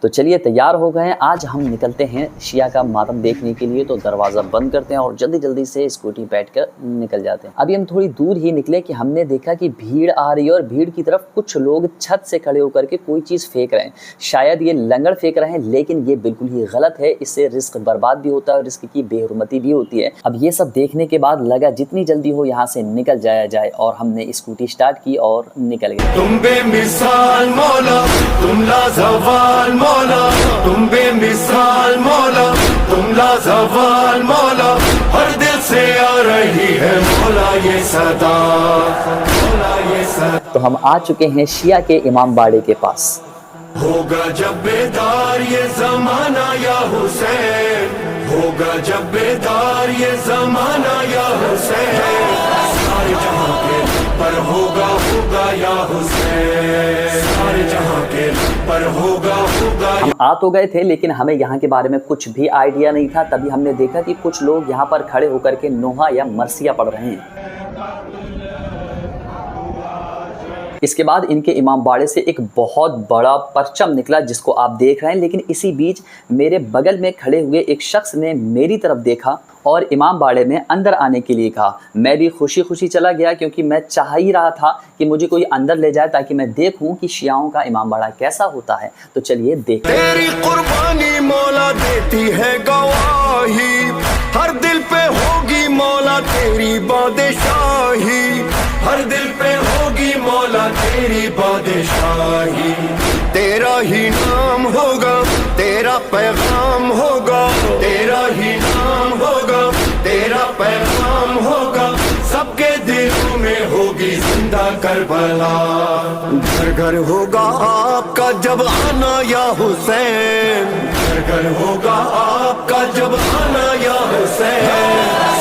तो चलिए तैयार हो गए हैं, आज हम निकलते हैं शिया का मातम देखने के लिए। तो दरवाज़ा बंद करते हैं और जल्दी जल्दी से स्कूटी बैठकर निकल जाते हैं। अभी हम थोड़ी दूर ही निकले कि हमने देखा कि भीड़ आ रही है और भीड़ की तरफ कुछ लोग छत से खड़े होकर के कोई चीज़ फेंक रहे हैं। शायद ये लंगड़ फेंक रहे हैं, लेकिन ये बिल्कुल ही गलत है। इससे रिस्क बर्बाद भी होता है और रिस्क की बेहुरमती भी होती है। अब ये सब देखने के बाद लगा जितनी जल्दी हो यहाँ से निकल जाया जाए और हमने स्कूटी स्टार्ट की और निकल गए। तुम बेमिसाल मौला, तुम लाजवाल मौला, तुम बेमिसाल मौला, तुम लाजवाल मौला, हर दिल से आ रही है मौला ये सदा, मौला ये सदा। तो हम आ चुके हैं शिया के इमाम बाड़े के पास। होगा जब बेदार ये जमाना या हुसैन, होगा जब बेदार ये जमाना या हुसैन, सारे जहां के पर होगा होगा या हुसैन, सारे जहां के पर होगा होगा। हम आ तो गए थे लेकिन हमें यहाँ के बारे में कुछ भी आइडिया नहीं था। तभी हमने देखा कि कुछ लोग यहाँ पर खड़े होकर के नोहा या मरसिया पढ़ रहे हैं। इसके बाद इनके इमाम बाड़े से एक बहुत बड़ा परचम निकला जिसको आप देख रहे हैं। लेकिन इसी बीच मेरे बगल में खड़े हुए एक शख्स ने मेरी तरफ देखा और इमाम बाड़े में अंदर आने के लिए कहा। मैं भी खुशी खुशी चला गया क्योंकि मैं चाह ही रहा था कि मुझे कोई अंदर ले जाए ताकि मैं देखूं कि शियाओं का इमाम बाड़ा कैसा होता है। तो चलिए देखते हैं। तेरी कुर्बानी मौला देती है गवाही, हर दिल पे होगी मौला तेरी बादशाही, हर दिल पे होगी मौला तेरी बादशाही। तेरा ही नाम होगा, तेरा पैगाम होगा, तेरा ही नाम होगा, तेरा पैगाम होगा, सबके दिलों में होगी जिंदा करबला। घर घर होगा आपका जब आना या हुसैन, घर घर होगा आपका जब आना या हुसैन,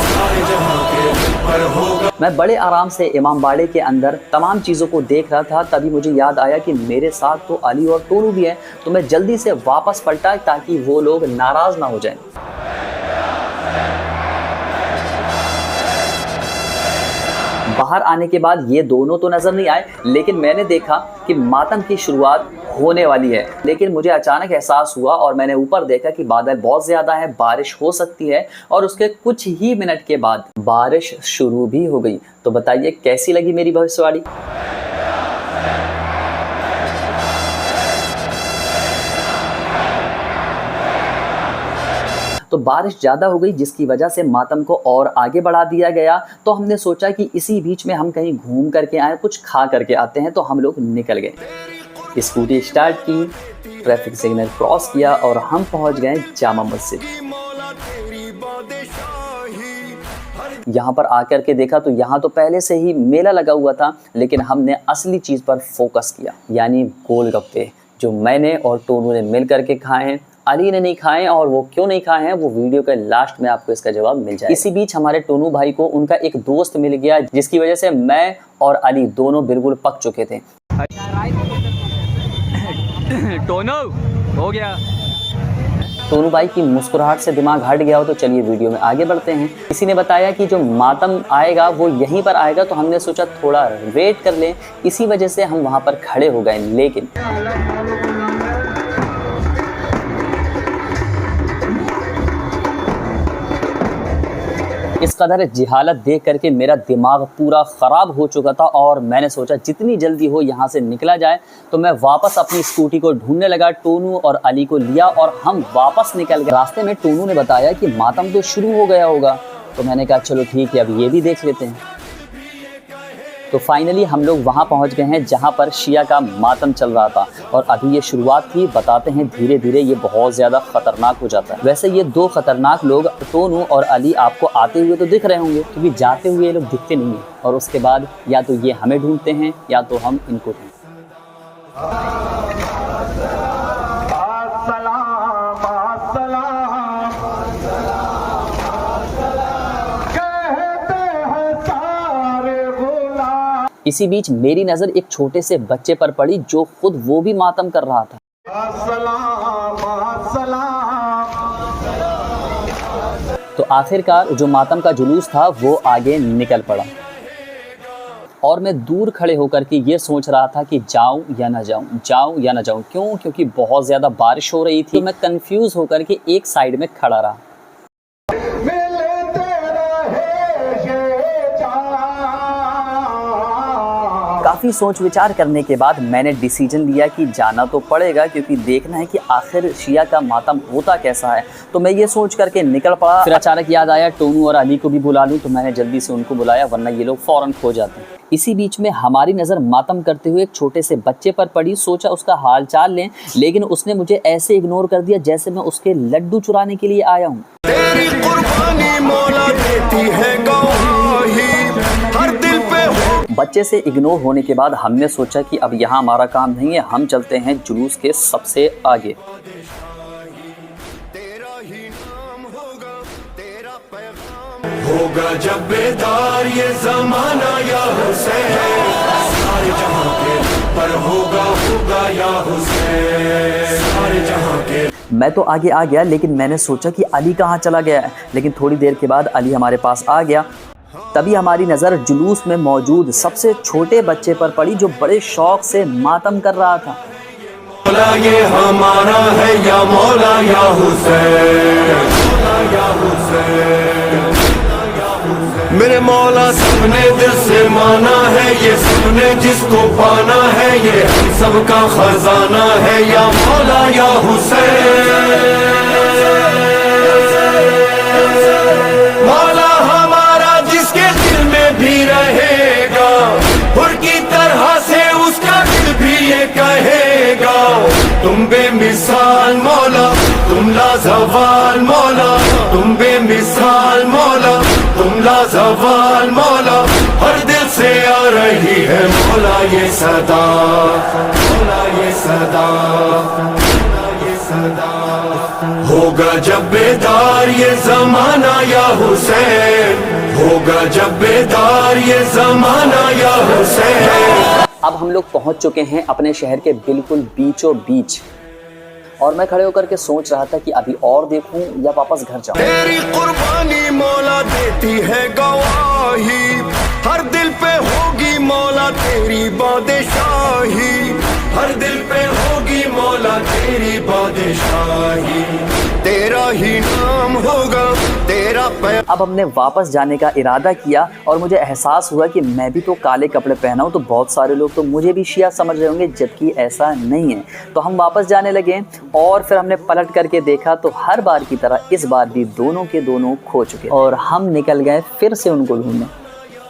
सारे जहां के पर होगा। मैं बड़े आराम से इमाम बाड़े के अंदर तमाम चीज़ों को देख रहा था। तभी मुझे याद आया कि मेरे साथ तो अली और टोनू भी है। तो मैं जल्दी से वापस पलटा ताकि वो लोग नाराज़ ना हो जाएं। बाहर आने के बाद ये दोनों तो नज़र नहीं आए, लेकिन मैंने देखा कि मातम की शुरुआत होने वाली है। लेकिन मुझे अचानक एहसास हुआ और मैंने ऊपर देखा कि बादल बहुत ज़्यादा है, बारिश हो सकती है। और उसके कुछ ही मिनट के बाद बारिश शुरू भी हो गई। तो बताइए कैसी लगी मेरी भविष्यवाणी। तो बारिश ज़्यादा हो गई जिसकी वजह से मातम को और आगे बढ़ा दिया गया। तो हमने सोचा कि इसी बीच में हम कहीं घूम करके आए, कुछ खा करके आते हैं। तो हम लोग निकल गए, स्कूटी स्टार्ट की, ट्रैफिक सिग्नल क्रॉस किया और हम पहुंच गए जामा मस्जिद। यहाँ पर आकर के देखा तो यहाँ तो पहले से ही मेला लगा हुआ था, लेकिन हमने असली चीज़ पर फोकस किया, यानी गोलगप्पे, जो मैंने और टोनू ने मिल करके खाए हैं। अली ने नहीं खाए और वो क्यों नहीं खाए हैं वो वीडियो के लास्ट में आपको इसका जवाब मिल जाएगा। इसी बीच हमारे टोनू भाई को उनका एक दोस्त मिल गया जिसकी वजह से मैं और अली दोनों बिल्कुल पक चुके थे। टोनू हो गया। टोनू भाई की मुस्कुराहट से दिमाग हट गया हो। तो चलिए वीडियो में आगे बढ़ते हैं। किसी ने बताया कि जो मातम आएगा वो यहीं पर आएगा, तो हमने सोचा थोड़ा वेट कर लें। इसी वजह से हम वहाँ पर खड़े हो गए। लेकिन इस कदर जिहालत देख करके मेरा दिमाग पूरा ख़राब हो चुका था और मैंने सोचा जितनी जल्दी हो यहाँ से निकला जाए। तो मैं वापस अपनी स्कूटी को ढूंढने लगा। टोनू और अली को लिया और हम वापस निकल गए। रास्ते में टोनू ने बताया कि मातम तो शुरू हो गया होगा। तो मैंने कहा चलो ठीक है, अब ये भी देख लेते हैं। तो फाइनली हम लोग वहाँ पहुँच गए हैं जहाँ पर शिया का मातम चल रहा था। और अभी ये शुरुआत थी, बताते हैं धीरे धीरे ये बहुत ज़्यादा ख़तरनाक हो जाता है। वैसे ये दो ख़तरनाक लोग टोनू और अली आपको आते हुए तो दिख रहे होंगे, क्योंकि जाते हुए ये लोग दिखते नहीं हैं। और उसके बाद या तो ये हमें ढूंढते हैं या तो हम इनको ढूंढते हैं। इसी बीच मेरी नज़र एक छोटे से बच्चे पर पड़ी जो खुद वो भी मातम कर रहा था। तो आखिरकार जो मातम का जुलूस था वो आगे निकल पड़ा। और मैं दूर खड़े होकर के ये सोच रहा था कि जाऊं या ना जाऊं, जाऊं या ना जाऊं। क्यों? क्योंकि बहुत ज़्यादा बारिश हो रही थी। तो मैं कंफ्यूज होकर के एक साइड में खड़ा रहा। काफ़ी सोच विचार करने के बाद मैंने डिसीजन लिया कि जाना तो पड़ेगा, क्योंकि देखना है कि आखिर शिया का मातम होता कैसा है। तो मैं ये सोच करके निकल पड़ा। फिर अचानक याद आया टोनू और अली को भी बुला लूँ, तो मैंने जल्दी से उनको बुलाया, वरना ये लोग फ़ौरन खो जाते हैं। इसी बीच में हमारी नज़र मातम करते हुए एक छोटे से बच्चे पर पड़ी। सोचा उसका हाल चाल लें, लेकिन उसने मुझे ऐसे इग्नोर कर दिया जैसे मैं उसके लड्डू चुराने के लिए आया हूँ। तेरी कुर्बानी मौला देती है गवाही, हर दिल पे हो। बच्चे से इग्नोर होने के बाद हमने सोचा कि अब यहाँ हमारा काम नहीं है, हम चलते हैं जुलूस के सबसे आगे। तेरा ही नाम होगा, तेरा पैगाम होगा जब बेदार ये जमाना या हुसैन, सारे जहां के पर होगा होगा या हुसैन, सारे जहां के। मैं तो आगे आ गया, लेकिन मैंने सोचा कि अली कहाँ चला गया है। लेकिन थोड़ी देर के बाद अली हमारे पास आ गया। तभी हमारी नज़र जुलूस में मौजूद सबसे छोटे बच्चे पर पड़ी, जो बड़े शौक से मातम कर रहा था। मौला ये हमारा है या मौला या हुसैन, मौला या हुसैन, मेरे मौला सबने दिल से माना है, ये सबने जिसको पाना है, ये हम सबका खजाना है या मौला या हुसैन। मौला हमारा जिसके दिल में भी रहेगा, हुर की तरह से उसका दिल भी ये कहेगा, तुम बेमिसाल मौला, तुम लाजवाल मौला, तुम बेमिसाल मौला, तुम लाजवाल मौला, हर दिल से आ रही है मौला ये सदा, मौला ये सदा, मौला ये सदा। होगा जब बेदार ये जमाना या हुसैन, होगा जब बेदार ये जमाना या हुसैन। अब हम लोग पहुंच चुके हैं अपने शहर के बिल्कुल बीचों बीच, और मैं खड़े होकर के सोच रहा था कि अभी और देखूं या वापस घर जाऊं। तेरी कुर्बानी मौला देती है गवाही, हर दिल पे होगी मौला तेरी बादशाही, हर दिल पे होगी मौला तेरी बादशाही, तेरा ही नाम होगा, तेरा पैगाम। अब हमने वापस जाने का इरादा किया और मुझे एहसास हुआ कि मैं भी तो काले कपड़े पहना हूं, तो बहुत सारे लोग तो मुझे भी शिया समझ रहे होंगे, जबकि ऐसा नहीं है। तो हम वापस जाने लगे और फिर हमने पलट करके देखा तो हर बार की तरह इस बार भी दोनों के दोनों खो चुके और हम निकल गए फिर से उनको ढूंढने।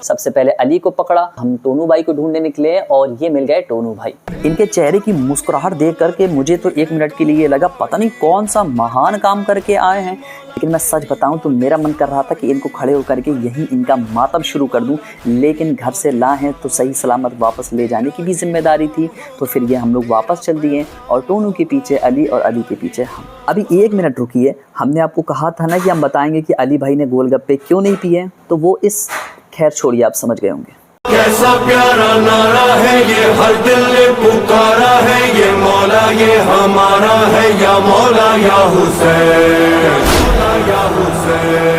सबसे पहले अली को पकड़ा, हम टोनू भाई को ढूंढने निकले और ये मिल गए टोनू भाई। इनके चेहरे की मुस्कुराहट देख करके मुझे तो एक मिनट के लिए लगा पता नहीं कौन सा महान काम करके आए हैं, लेकिन मैं सच बताऊं तो मेरा मन कर रहा था कि इनको खड़े होकर के यहीं इनका मातम शुरू कर दूं, लेकिन घर से ला हैं तो सही सलामत वापस ले जाने की भी जिम्मेदारी थी। तो फिर ये हम लोग वापस चल दिए और टोनू के पीछे अली और अली के पीछे हम। अभी एक मिनट रुकिए, हमने आपको कहा था ना कि हम बताएंगे कि अली भाई ने गोलगप्पे क्यों नहीं पिए, तो वो इस खैर छोड़िए, आप समझ गए होंगे। कैसा प्यारा नारा है ये, हर दिल ने पुकारा है ये, मौला ये हमारा है या मौला या हुसैन, मौला या हुसैन।